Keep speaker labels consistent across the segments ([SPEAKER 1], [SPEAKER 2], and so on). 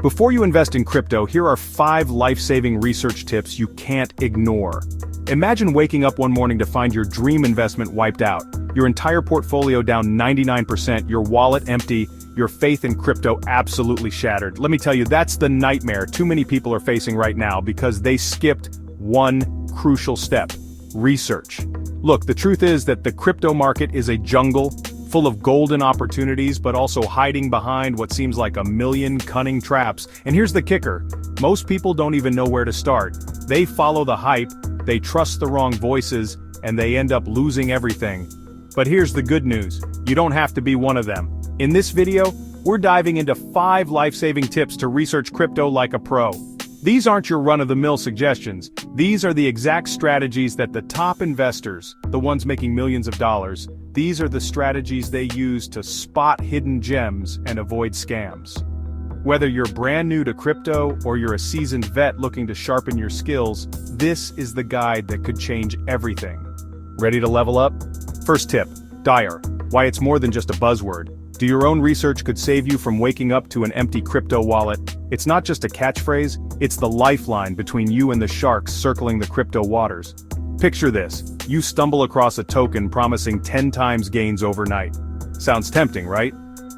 [SPEAKER 1] Before you invest in crypto, here are 5 life-saving research tips you can't ignore. Imagine waking up one morning to find your dream investment wiped out, your entire portfolio down 99%, your wallet empty, your faith in crypto absolutely shattered. Let me tell you, that's the nightmare too many people are facing right now because they skipped one crucial step: research. Look, the truth is that the crypto market is a jungle, full of golden opportunities but also hiding behind what seems like a million cunning traps. And here's the kicker: most people don't even know where to start. They follow the hype, they trust the wrong voices, and they end up losing everything. But here's the good news: you don't have to be one of them. In this video, we're diving into 5 life-saving tips to research crypto like a pro. These aren't your run-of-the-mill suggestions. These are the exact strategies that the top investors, the ones making millions of dollars, these are the strategies they use to spot hidden gems and avoid scams. Whether you're brand new to crypto or you're a seasoned vet looking to sharpen your skills, this is the guide that could change everything. Ready to level up? First tip: DYOR. Why it's more than just a buzzword. Do your own research could save you from waking up to an empty crypto wallet. It's not just a catchphrase, it's the lifeline between you and the sharks circling the crypto waters. Picture this: you stumble across a token promising 10 times gains overnight. Sounds tempting, right?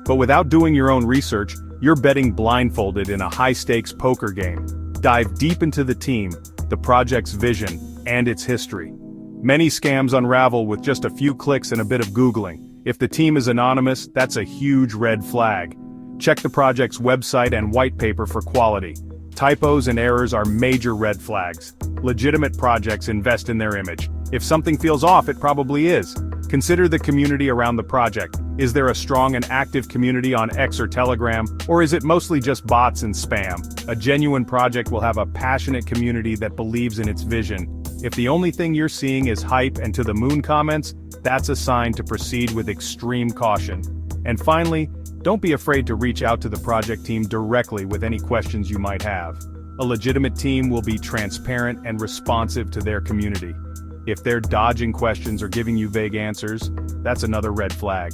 [SPEAKER 1] But without doing your own research, you're betting blindfolded in a high-stakes poker game. Dive deep into the team, the project's vision, and its history. Many scams unravel with just a few clicks and a bit of Googling. If the team is anonymous, that's a huge red flag. Check the project's website and white paper for quality. Typos and errors are major red flags. Legitimate projects invest in their image. If something feels off, it probably is. Consider the community around the project. Is there a strong and active community on X or Telegram, or is it mostly just bots and spam? A genuine project will have a passionate community that believes in its vision. If the only thing you're seeing is hype and to the moon comments, that's a sign to proceed with extreme caution. And finally, don't be afraid to reach out to the project team directly with any questions you might have. A legitimate team will be transparent and responsive to their community. If they're dodging questions or giving you vague answers, that's another red flag.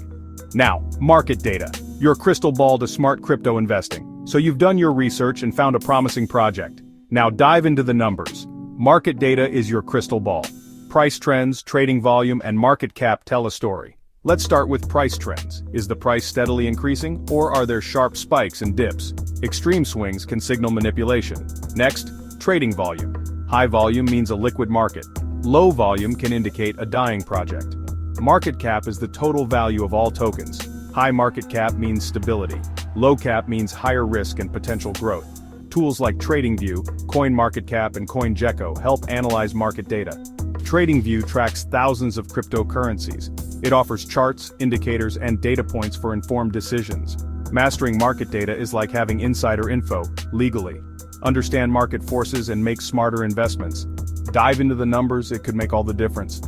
[SPEAKER 1] Now, market data. Your crystal ball to smart crypto investing. So you've done your research and found a promising project. Now dive into the numbers. Market data is your crystal ball. Price trends, trading volume, and market cap tell a story. Let's start with price trends. Is the price steadily increasing, or are there sharp spikes and dips? Extreme swings can signal manipulation. Next, trading volume. High volume means a liquid market. Low volume can indicate a dying project. Market cap is the total value of all tokens. High market cap means stability. Low cap means higher risk and potential growth. Tools like TradingView, CoinMarketCap, and CoinGecko help analyze market data. TradingView tracks thousands of cryptocurrencies. It offers charts, indicators, and data points for informed decisions. Mastering market data is like having insider info, legally. Understand market forces and make smarter investments. Dive into the numbers, it could make all the difference.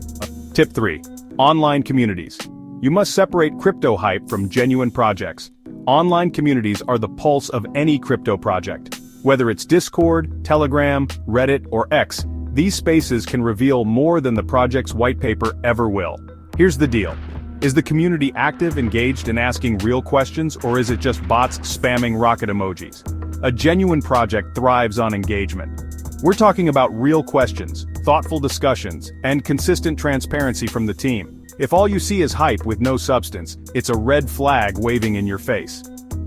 [SPEAKER 1] Tip 3. Online communities. You must separate crypto hype from genuine projects. Online communities are the pulse of any crypto project. Whether it's Discord, Telegram, Reddit, or X, these spaces can reveal more than the project's white paper ever will. Here's the deal. Is the community active, engaged, and asking real questions, or is it just bots spamming rocket emojis? A genuine project thrives on engagement. We're talking about real questions, thoughtful discussions, and consistent transparency from the team. If all you see is hype with no substance, it's a red flag waving in your face.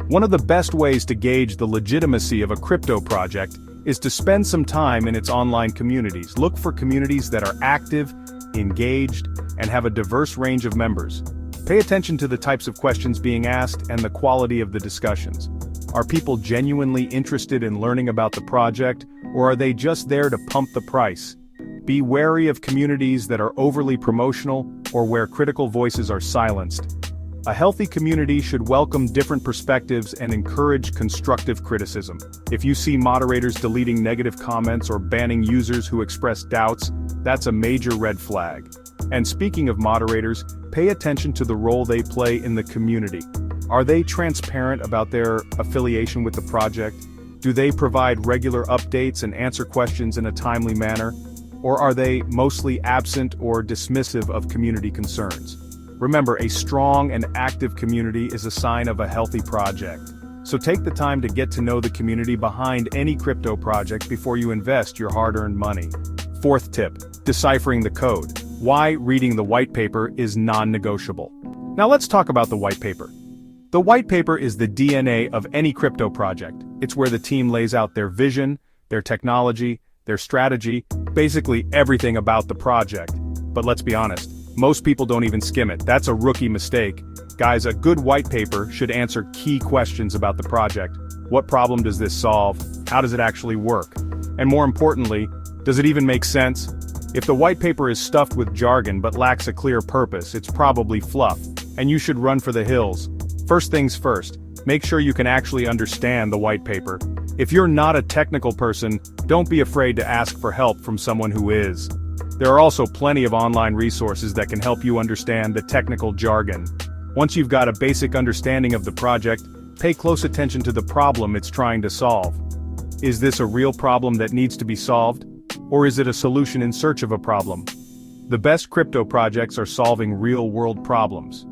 [SPEAKER 1] One of the best ways to gauge the legitimacy of a crypto project is to spend some time in its online communities. Look for communities that are active, engaged, and have a diverse range of members. Pay attention to the types of questions being asked and the quality of the discussions. Are people genuinely interested in learning about the project, or are they just there to pump the price? Be wary of communities that are overly promotional or where critical voices are silenced. A healthy community should welcome different perspectives and encourage constructive criticism. If you see moderators deleting negative comments or banning users who express doubts, that's a major red flag. And speaking of moderators, pay attention to the role they play in the community. Are they transparent about their affiliation with the project? Do they provide regular updates and answer questions in a timely manner? Or are they mostly absent or dismissive of community concerns? Remember, a strong and active community is a sign of a healthy project. So take the time to get to know the community behind any crypto project before you invest your hard-earned money. Fourth tip, deciphering the code. Why reading the white paper is non-negotiable. Now let's talk about the white paper. The white paper is the DNA of any crypto project. It's where the team lays out their vision, their technology, their strategy, basically everything about the project. But let's be honest, most people don't even skim it. That's a rookie mistake. Guys, a good white paper should answer key questions about the project. What problem does this solve? How does it actually work? And more importantly, does it even make sense? If the white paper is stuffed with jargon but lacks a clear purpose, it's probably fluff, and you should run for the hills. First things first, make sure you can actually understand the white paper. If you're not a technical person, don't be afraid to ask for help from someone who is. There are also plenty of online resources that can help you understand the technical jargon. Once you've got a basic understanding of the project, pay close attention to the problem it's trying to solve. Is this a real problem that needs to be solved? Or is it a solution in search of a problem? The best crypto projects are solving real-world problems.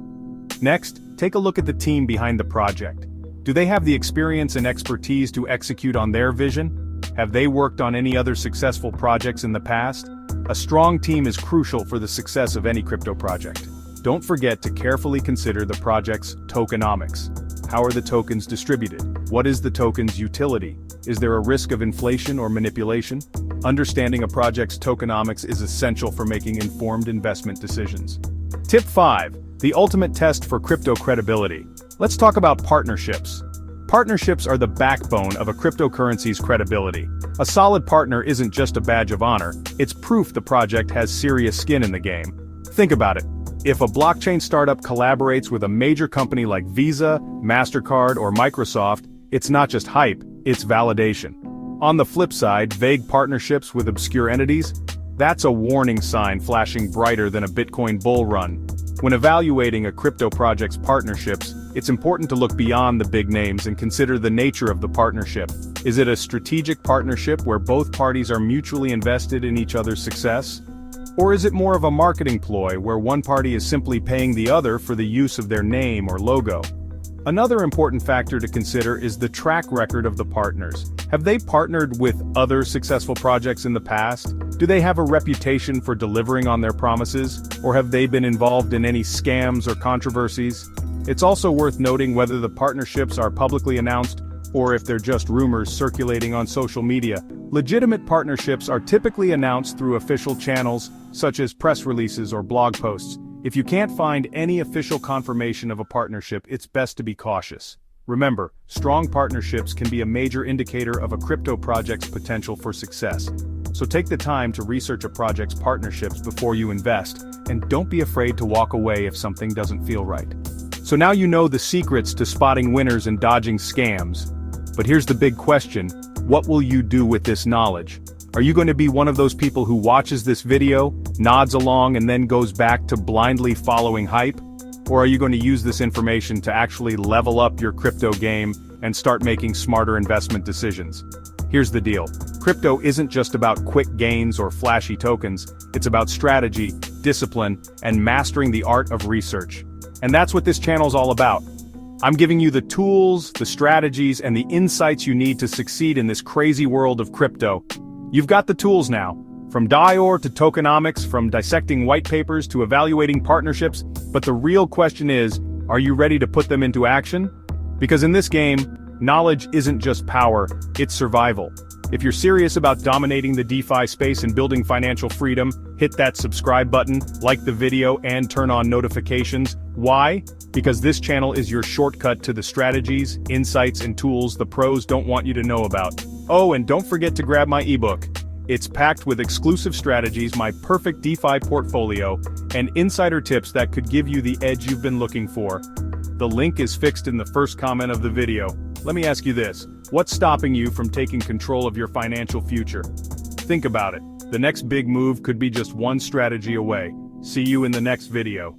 [SPEAKER 1] Next, take a look at the team behind the project. Do they have the experience and expertise to execute on their vision? Have they worked on any other successful projects in the past? A strong team is crucial for the success of any crypto project. Don't forget to carefully consider the project's tokenomics. How are the tokens distributed? What is the token's utility? Is there a risk of inflation or manipulation? Understanding a project's tokenomics is essential for making informed investment decisions. Tip 5. The ultimate test for crypto credibility. Let's talk about partnerships. Partnerships are the backbone of a cryptocurrency's credibility. A solid partner isn't just a badge of honor, it's proof the project has serious skin in the game. Think about it. If a blockchain startup collaborates with a major company like Visa, MasterCard, or Microsoft, it's not just hype, it's validation. On the flip side, vague partnerships with obscure entities? That's a warning sign flashing brighter than a Bitcoin bull run. When evaluating a crypto project's partnerships, it's important to look beyond the big names and consider the nature of the partnership. Is it a strategic partnership where both parties are mutually invested in each other's success? Or is it more of a marketing ploy where one party is simply paying the other for the use of their name or logo? Another important factor to consider is the track record of the partners. Have they partnered with other successful projects in the past? Do they have a reputation for delivering on their promises? Or have they been involved in any scams or controversies? It's also worth noting whether the partnerships are publicly announced or if they're just rumors circulating on social media. Legitimate partnerships are typically announced through official channels, such as press releases or blog posts. If you can't find any official confirmation of a partnership, it's best to be cautious. Remember, strong partnerships can be a major indicator of a crypto project's potential for success. So take the time to research a project's partnerships before you invest, and don't be afraid to walk away if something doesn't feel right. So now you know the secrets to spotting winners and dodging scams. But here's the big question, what will you do with this knowledge? Are you going to be one of those people who watches this video, nods along and then goes back to blindly following hype? Or are you going to use this information to actually level up your crypto game and start making smarter investment decisions? Here's the deal. Crypto isn't just about quick gains or flashy tokens, it's about strategy, discipline, and mastering the art of research. And that's what this channel's all about. I'm giving you the tools, the strategies, and the insights you need to succeed in this crazy world of crypto. You've got the tools now. From DYOR to tokenomics, from dissecting white papers to evaluating partnerships, but the real question is, are you ready to put them into action? Because in this game, knowledge isn't just power, it's survival. If you're serious about dominating the DeFi space and building financial freedom, hit that subscribe button, like the video, and turn on notifications. Why? Because this channel is your shortcut to the strategies, insights, and tools the pros don't want you to know about. Oh, and don't forget to grab my ebook. It's packed with exclusive strategies, my perfect DeFi portfolio, and insider tips that could give you the edge you've been looking for. The link is fixed in the first comment of the video. Let me ask you this, what's stopping you from taking control of your financial future? Think about it. The next big move could be just one strategy away. See you in the next video.